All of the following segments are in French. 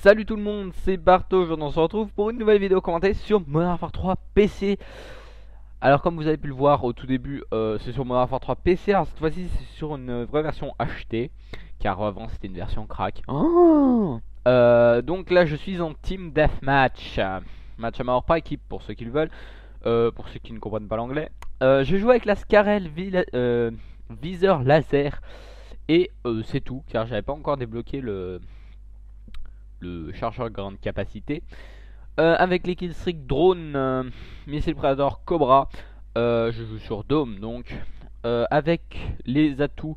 Salut tout le monde, c'est Barto. Aujourd'hui on se retrouve pour une nouvelle vidéo commentée sur Modern Warfare 3 PC. Alors comme vous avez pu le voir au tout début, c'est sur Modern Warfare 3 PC. Alors cette fois-ci c'est sur une vraie version achetée, car avant c'était une version crack. Donc là je suis en Team Deathmatch, match à mort par équipe pour ceux qui le veulent, pour ceux qui ne comprennent pas l'anglais. Je joue avec la Scarel Viseur Laser. Et c'est tout, car j'avais pas encore débloqué le chargeur grande capacité. Avec les killstreak drone, missile Predator Cobra, je joue sur Dome donc. Avec les atouts,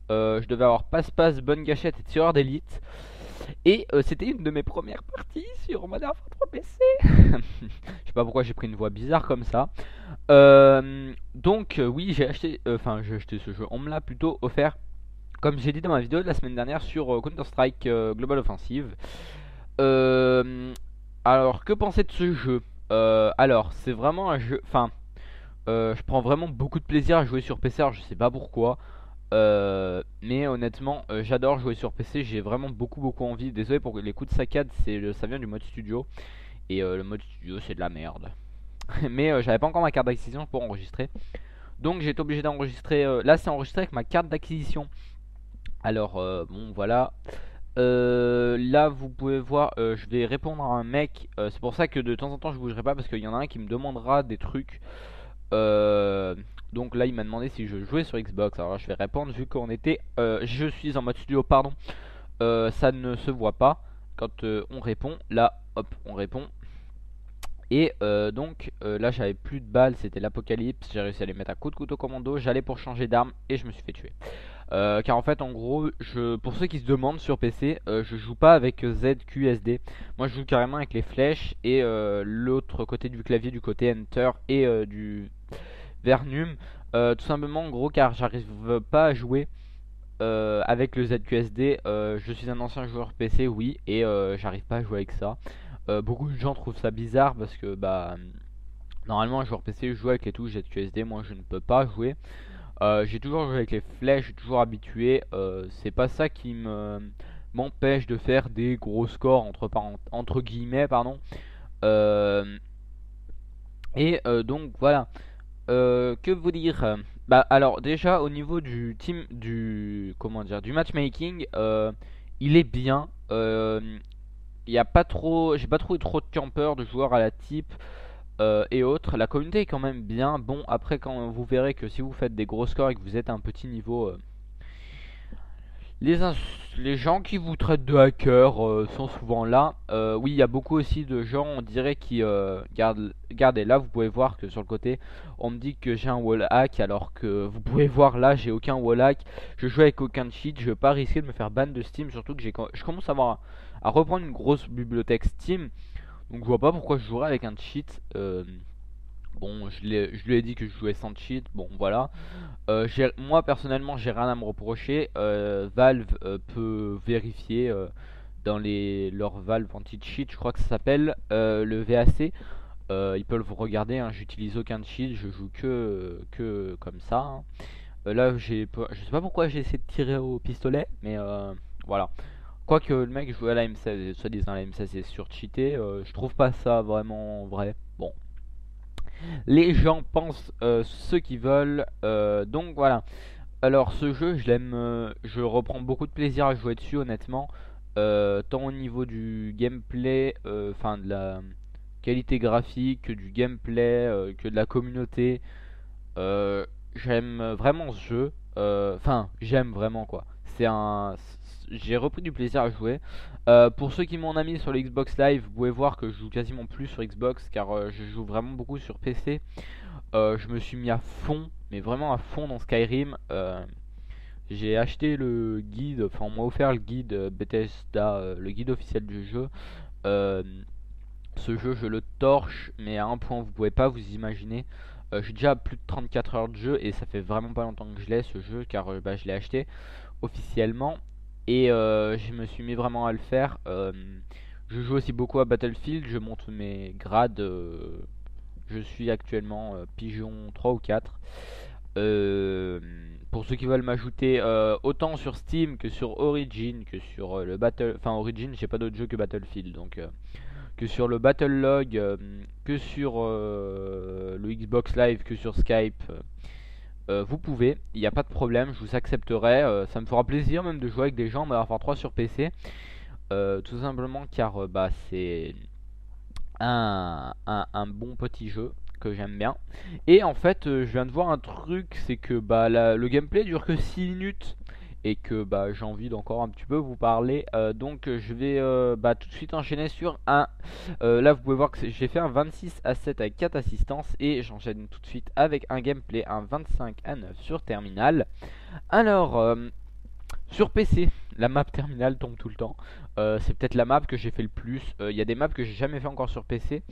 je devais avoir passe-passe, bonne gâchette et tireur d'élite. Et c'était une de mes premières parties sur Modern Warfare 3 PC. Je sais pas pourquoi j'ai pris une voix bizarre comme ça. Donc oui, j'ai acheté ce jeu. On me l'a plutôt offert, comme j'ai dit dans ma vidéo de la semaine dernière sur Counter-Strike Global Offensive. Alors, que penser de ce jeu? Alors, c'est vraiment un jeu. Je prends vraiment beaucoup de plaisir à jouer sur PC. Alors, je sais pas pourquoi. Mais honnêtement, j'adore jouer sur PC. J'ai vraiment beaucoup envie. Désolé pour les coups de saccade, ça vient du mode studio. Et le mode studio, c'est de la merde. Mais j'avais pas encore ma carte d'acquisition pour enregistrer. Donc, j'ai été obligé d'enregistrer. Là, c'est enregistré avec ma carte d'acquisition. Alors, bon, voilà. Là vous pouvez voir, je vais répondre à un mec. C'est pour ça que de temps en temps je bougerai pas, parce qu'il y en a un qui me demandera des trucs. Euh, donc là il m'a demandé si je jouais sur Xbox. Alors là, je vais répondre vu qu'on était je suis en mode studio, pardon. Ça ne se voit pas quand on répond. Là hop, on répond. Et donc là j'avais plus de balles, c'était l'apocalypse. J'ai réussi à les mettre à coup de couteau commando. J'allais pour changer d'arme et je me suis fait tuer. Car en fait en gros pour ceux qui se demandent, sur PC je joue pas avec ZQSD. Moi je joue carrément avec les flèches et l'autre côté du clavier, du côté Enter et du Vernum. Tout simplement en gros car j'arrive pas à jouer avec le ZQSD. Je suis un ancien joueur PC, oui, et j'arrive pas à jouer avec ça. Beaucoup de gens trouvent ça bizarre parce que bah normalement un joueur PC joue avec les touches ZQSD. Moi je ne peux pas jouer. J'ai toujours joué avec les flèches, j'ai toujours habitué. C'est pas ça qui m'empêche de faire des gros scores entre guillemets, pardon. Euh, donc voilà. Que vous dire? Bah alors déjà au niveau du team, du comment dire, du matchmaking, il est bien. Il y a pas trop, j'ai pas trouvé trop de campeurs, de joueurs à la type et autres. La communauté est quand même bien. Bon, après, quand vous verrez que si vous faites des gros scores et que vous êtes à un petit niveau, les, les gens qui vous traitent de hacker sont souvent là. Oui, il y a beaucoup aussi de gens, on dirait, qui regardez là, vous pouvez voir que sur le côté, on me dit que j'ai un wall hack, alors que vous pouvez voir là, j'ai aucun wall hack. Je joue avec aucun cheat, je veux pas risquer de me faire ban de Steam, surtout que je commence à reprendre une grosse bibliothèque Steam. Donc je vois pas pourquoi je jouerais avec un cheat. Bon, je lui ai dit que je jouais sans cheat. Bon, voilà. Moi personnellement, j'ai rien à me reprocher. Valve peut vérifier dans leur Valve anti-cheat, je crois que ça s'appelle le VAC. Ils peuvent vous regarder, hein, j'utilise aucun cheat, je joue que comme ça, hein. Là, je sais pas pourquoi j'ai essayé de tirer au pistolet, mais voilà. Quoique le mec jouait à la M16, soi-disant la M16 est surcheaté, je trouve pas ça vraiment vrai. Bon, les gens pensent ce qu'ils veulent, donc voilà. Alors ce jeu, je l'aime, je reprends beaucoup de plaisir à jouer dessus, honnêtement. Tant au niveau du gameplay, enfin de la qualité graphique, que du gameplay, que de la communauté. J'aime vraiment ce jeu. Enfin, j'aime vraiment quoi. J'ai repris du plaisir à jouer. Pour ceux qui m'ont mis sur le Xbox Live, vous pouvez voir que je joue quasiment plus sur Xbox, car je joue vraiment beaucoup sur PC. Je me suis mis à fond, mais vraiment à fond dans Skyrim. J'ai acheté le guide, enfin on m'a offert le guide Bethesda, le guide officiel du jeu. Euh, Ce jeu je le torche, mais à un point vous pouvez pas vous imaginer. J'ai déjà plus de 34 heures de jeu et ça fait vraiment pas longtemps que je l'ai, ce jeu, car bah, je l'ai acheté officiellement. Et je me suis mis vraiment à le faire. Je joue aussi beaucoup à Battlefield, je monte mes grades. Je suis actuellement pigeon 3 ou 4. pour ceux qui veulent m'ajouter, autant sur Steam que sur Origin, que sur le Battle... Enfin Origin, j'ai pas d'autre jeu que Battlefield, donc que sur le Battlelog, que sur le Xbox Live, que sur Skype, vous pouvez, il n'y a pas de problème, je vous accepterai, ça me fera plaisir même de jouer avec des gens, mais enfin 3 sur PC, tout simplement car bah, c'est un bon petit jeu que j'aime bien. Et en fait, je viens de voir un truc, c'est que bah, le gameplay dure que 6 minutes et que bah, j'ai envie d'encore un petit peu vous parler. Donc je vais bah, tout de suite enchaîner sur un... là vous pouvez voir que j'ai fait un 26 à 7 avec 4 assistances et j'enchaîne tout de suite avec un gameplay, un 25 à 9 sur terminal. Alors... sur PC, la map terminale tombe tout le temps. C'est peut-être la map que j'ai fait le plus. Il y a des maps que j'ai jamais fait encore sur PC.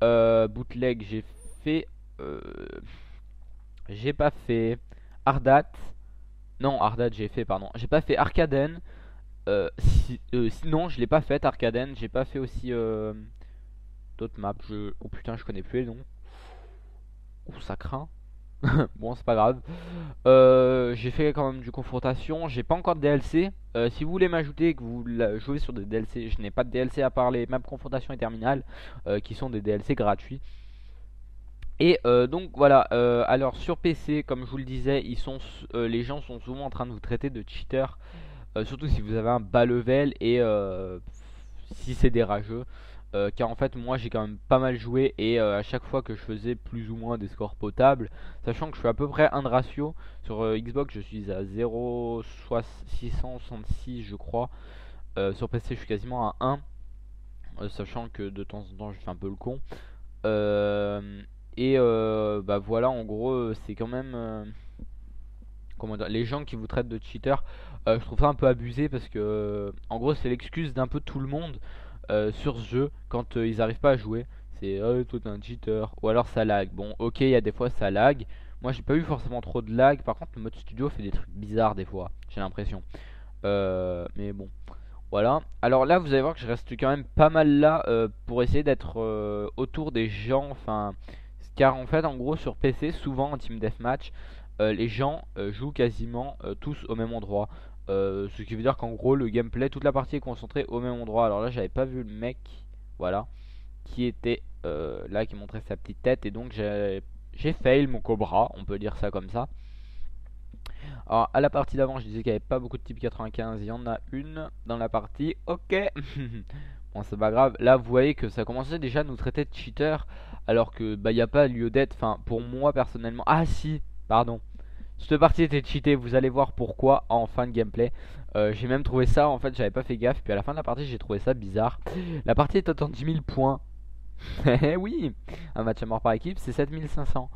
Bootleg, j'ai fait. J'ai pas fait Ardat. Non, Ardat, j'ai fait, pardon. J'ai pas fait Arcaden. Sinon, je l'ai pas fait Arcaden. J'ai pas fait aussi d'autres maps. Oh putain, je connais plus les noms. Ouh, ça craint. Bon, c'est pas grave. J'ai fait quand même du confrontation. J'ai pas encore de DLC. Si vous voulez m'ajouter et que vous jouez sur des DLC, je n'ai pas de DLC à part les maps confrontation et terminal, qui sont des DLC gratuits. Et donc voilà. Alors sur PC, comme je vous le disais, les gens sont souvent en train de vous traiter de cheater. Surtout si vous avez un bas level et si c'est des rageux. Car en fait moi j'ai quand même pas mal joué et à chaque fois que je faisais plus ou moins des scores potables, sachant que je suis à peu près 1 de ratio sur Xbox, je suis à 0,666 je crois. Sur PC je suis quasiment à 1, sachant que de temps en temps je fais un peu le con. Bah voilà, en gros c'est quand même comment dire, les gens qui vous traitent de cheater, je trouve ça un peu abusé parce que en gros c'est l'excuse d'un peu tout le monde sur ce jeu quand ils arrivent pas à jouer. C'est oh, toi t'es un cheater ou alors ça lag. Bon, ok, il y a des fois ça lag. Moi j'ai pas eu forcément trop de lag. Par contre, le mode studio fait des trucs bizarres des fois, j'ai l'impression. Mais bon, voilà. Alors là, vous allez voir que je reste quand même pas mal là pour essayer d'être autour des gens. Enfin, car en fait, en gros, sur PC, souvent en team deathmatch, les gens jouent quasiment tous au même endroit. Ce qui veut dire qu'en gros, le gameplay, toute la partie est concentrée au même endroit. Alors là, j'avais pas vu le mec, voilà, qui était là, qui montrait sa petite tête. Et donc, j'ai fail mon cobra, on peut dire ça comme ça. Alors à la partie d'avant je disais qu'il n'y avait pas beaucoup de type 95, il y en a une dans la partie, ok. Bon c'est pas grave, là vous voyez que ça commençait déjà à nous traiter de cheater alors que bah il n'y a pas lieu d'être, enfin pour moi personnellement, ah si, pardon. Cette partie était cheatée, vous allez voir pourquoi en fin de gameplay. J'ai même trouvé ça, en fait j'avais pas fait gaffe, puis à la fin de la partie j'ai trouvé ça bizarre. La partie est autant de 10 000 points. Eh oui, un match à mort par équipe c'est 7500.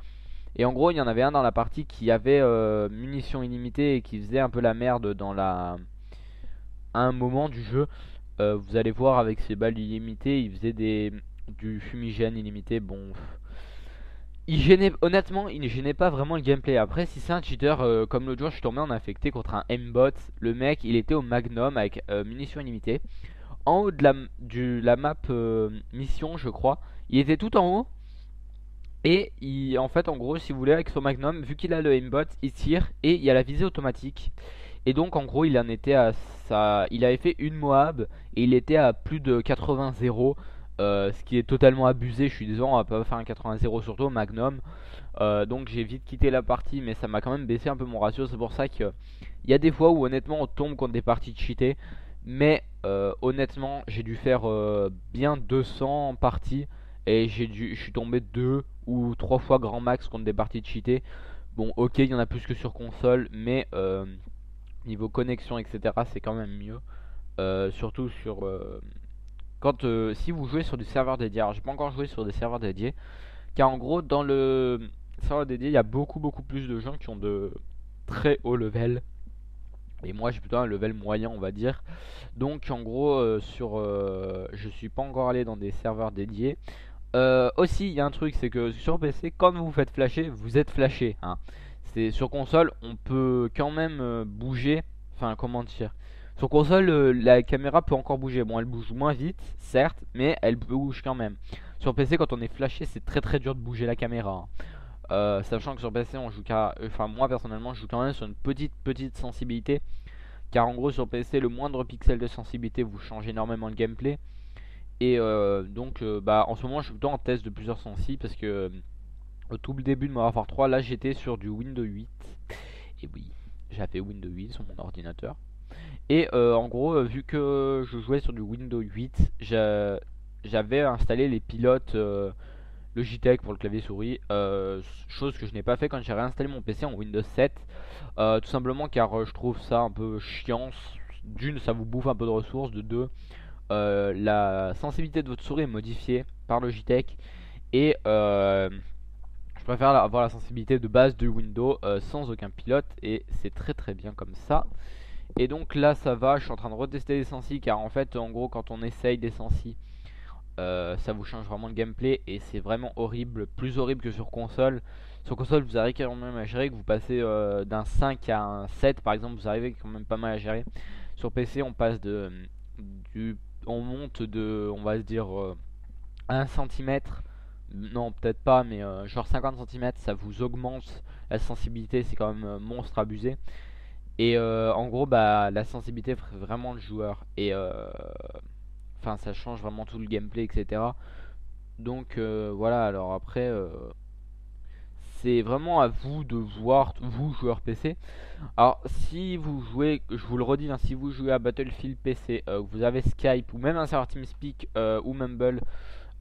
Et en gros, il y en avait un dans la partie qui avait munitions illimitées et qui faisait un peu la merde à un moment du jeu. Vous allez voir avec ses balles illimitées, il faisait du fumigène illimité. Bon, honnêtement, il ne gênait pas vraiment le gameplay. Après, si c'est un cheater, comme l'autre jour, je suis tombé en infecté contre un aimbot. Le mec, il était au Magnum avec munitions illimitées. En haut de la map mission, je crois. Il était tout en haut. Et en fait, en gros, si vous voulez, avec son Magnum, vu qu'il a le aimbot, il tire et il y a la visée automatique. Et donc, en gros, il en était à il avait fait une Moab et il était à plus de 80-0, ce qui est totalement abusé. Je suis désolé, on va pas faire un 80-0 surtout au Magnum. Donc, j'ai vite quitté la partie, mais ça m'a quand même baissé un peu mon ratio. C'est pour ça qu'il y a des fois où honnêtement, on tombe contre des parties cheatées. Mais honnêtement, j'ai dû faire bien 200 parties. Et je suis tombé 2 ou 3 fois grand max contre des parties cheatées. Bon, ok, il y en a plus que sur console, mais niveau connexion, etc., c'est quand même mieux. Surtout sur si vous jouez sur du serveur dédié. Alors, j'ai pas encore joué sur des serveurs dédiés, car en gros, dans le serveur dédié, il y a beaucoup plus de gens qui ont de très haut level. Et moi, j'ai plutôt un level moyen, on va dire. Donc, en gros, je suis pas encore allé dans des serveurs dédiés. Aussi, il y a un truc, c'est que sur PC, quand vous vous faites flasher, vous êtes flashé, hein. C'est sur console, on peut quand même bouger. Enfin, comment dire. Sur console, la caméra peut encore bouger. Bon, elle bouge moins vite, certes, mais elle bouge quand même. Sur PC, quand on est flashé, c'est très dur de bouger la caméra, hein. Sachant que sur PC on joue enfin moi personnellement je joue quand même sur une petite sensibilité, car en gros sur PC le moindre pixel de sensibilité vous change énormément le gameplay. Et donc bah en ce moment je suis plutôt en test de plusieurs sensi, parce que au tout début de Modern Warfare 3 là j'étais sur du Windows 8. Et oui, j'avais Windows 8 sur mon ordinateur. Et en gros, vu que je jouais sur du Windows 8, j'avais installé les pilotes Logitech pour le clavier souris, chose que je n'ai pas fait quand j'ai réinstallé mon PC en Windows 7. Tout simplement car je trouve ça un peu chiant. D'une, ça vous bouffe un peu de ressources. De deux, la sensibilité de votre souris est modifiée par Logitech. Et je préfère avoir la sensibilité de base de Windows sans aucun pilote. Et c'est très bien comme ça. Et donc là ça va, je suis en train de retester les sensi, car en fait en gros quand on essaye des sensi, ça vous change vraiment le gameplay et c'est vraiment horrible, plus horrible que sur console. Sur console vous arrivez quand même à gérer, que vous passez d'un 5 à un 7 par exemple, vous arrivez quand même pas mal à gérer. Sur PC on passe on monte de, on va se dire 1 cm, non peut-être pas, mais genre 50 cm, ça vous augmente la sensibilité, c'est quand même monstre abusé. Et en gros, bah, la sensibilité ferait vraiment le joueur. Et enfin, ça change vraiment tout le gameplay, etc. Donc voilà, alors après, c'est vraiment à vous de voir, vous joueurs PC. Alors, si vous jouez, je vous le redis, hein, si vous jouez à Battlefield PC, vous avez Skype ou même un serveur TeamSpeak ou Mumble,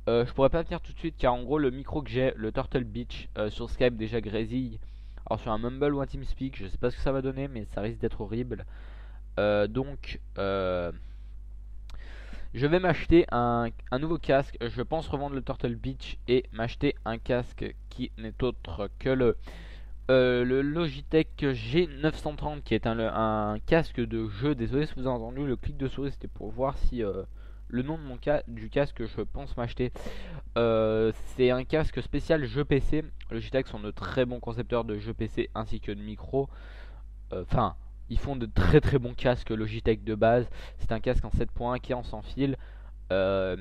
je pourrais pas venir tout de suite, car en gros, le micro que j'ai, le Turtle Beach, sur Skype déjà grésille. Alors, sur un Mumble ou un TeamSpeak, je sais pas ce que ça va donner, mais ça risque d'être horrible. Donc, je vais m'acheter un nouveau casque. Je pense revendre le Turtle Beach et m'acheter un casque qui n'est autre que le Logitech G930, qui est un casque de jeu. Désolé si vous avez entendu le clic de souris, c'était pour voir si le nom de du casque que je pense m'acheter. C'est un casque spécial jeu PC. Logitech sont de très bons concepteurs de jeux PC ainsi que de micros. Enfin, ils font de très bons casques Logitech de base. C'est un casque en 7.1 qui est en sans fil, euh,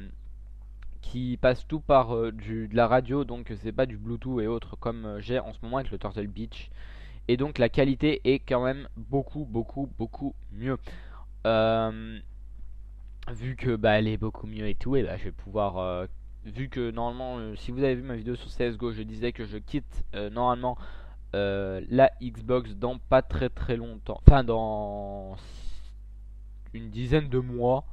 qui passe tout par de la radio, donc c'est pas du Bluetooth et autres comme j'ai en ce moment avec le Turtle Beach. Et donc la qualité est quand même beaucoup mieux. Euh, Vu que bah elle est beaucoup mieux et tout, et bah je vais pouvoir vu que normalement si vous avez vu ma vidéo sur CSGO, je disais que je quitte normalement la Xbox dans pas très longtemps, enfin dans une dizaine de mois,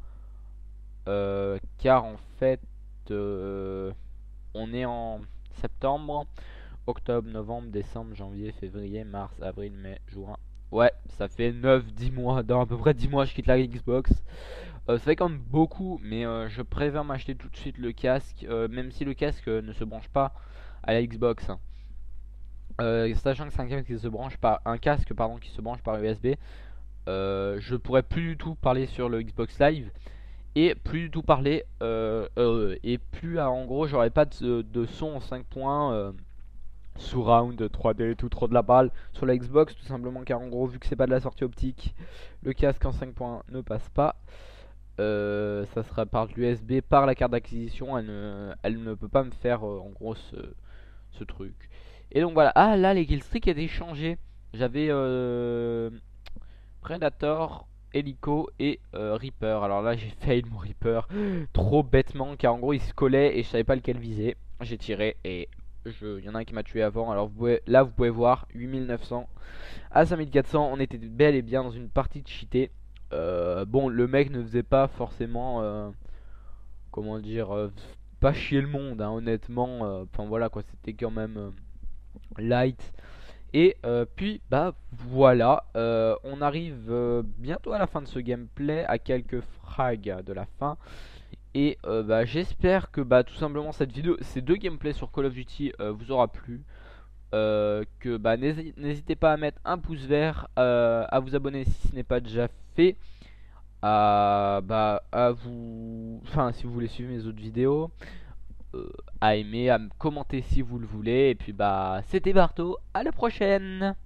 car en fait on est en septembre, octobre, novembre, décembre, janvier, février, mars, avril, mai, juin. Ouais, ça fait 9 10 mois, dans à peu près 10 mois je quitte la Xbox. Ça fait quand même beaucoup, mais je préfère m'acheter tout de suite le casque, même si le casque ne se branche pas à la Xbox, hein. Sachant que c'est un casque pardon, qui se branche par USB, je pourrais plus du tout parler sur le Xbox Live et plus du tout parler et plus en gros j'aurais pas de son en 5 points surround 3D tout trop de la balle sur la Xbox, tout simplement car en gros vu que c'est pas de la sortie optique, le casque en 5 points ne passe pas. Ça sera par l'USB, par la carte d'acquisition, elle ne peut pas me faire en gros ce truc. Et donc voilà, ah là les killstreaks étaient changés. J'avais Predator, Helico et Reaper. Alors là j'ai fail mon Reaper trop bêtement, car en gros il se collait et je savais pas lequel viser. J'ai tiré et il y en a un qui m'a tué avant. Alors là vous pouvez voir 8900 à 5400. On était bel et bien dans une partie de cheaté. Bon, le mec ne faisait pas forcément comment dire pas chier le monde, hein, honnêtement. Enfin voilà quoi, c'était quand même light. Et puis bah voilà, on arrive bientôt à la fin de ce gameplay, à quelques frags de la fin. Et bah j'espère que bah tout simplement cette vidéo, ces deux gameplays sur Call of Duty vous aura plu. Que bah n'hésitez pas à mettre un pouce vert, à vous abonner si ce n'est pas déjà fait, à vous, enfin si vous voulez suivre mes autres vidéos, à aimer, à me commenter si vous le voulez. Et puis bah c'était Barto, à la prochaine.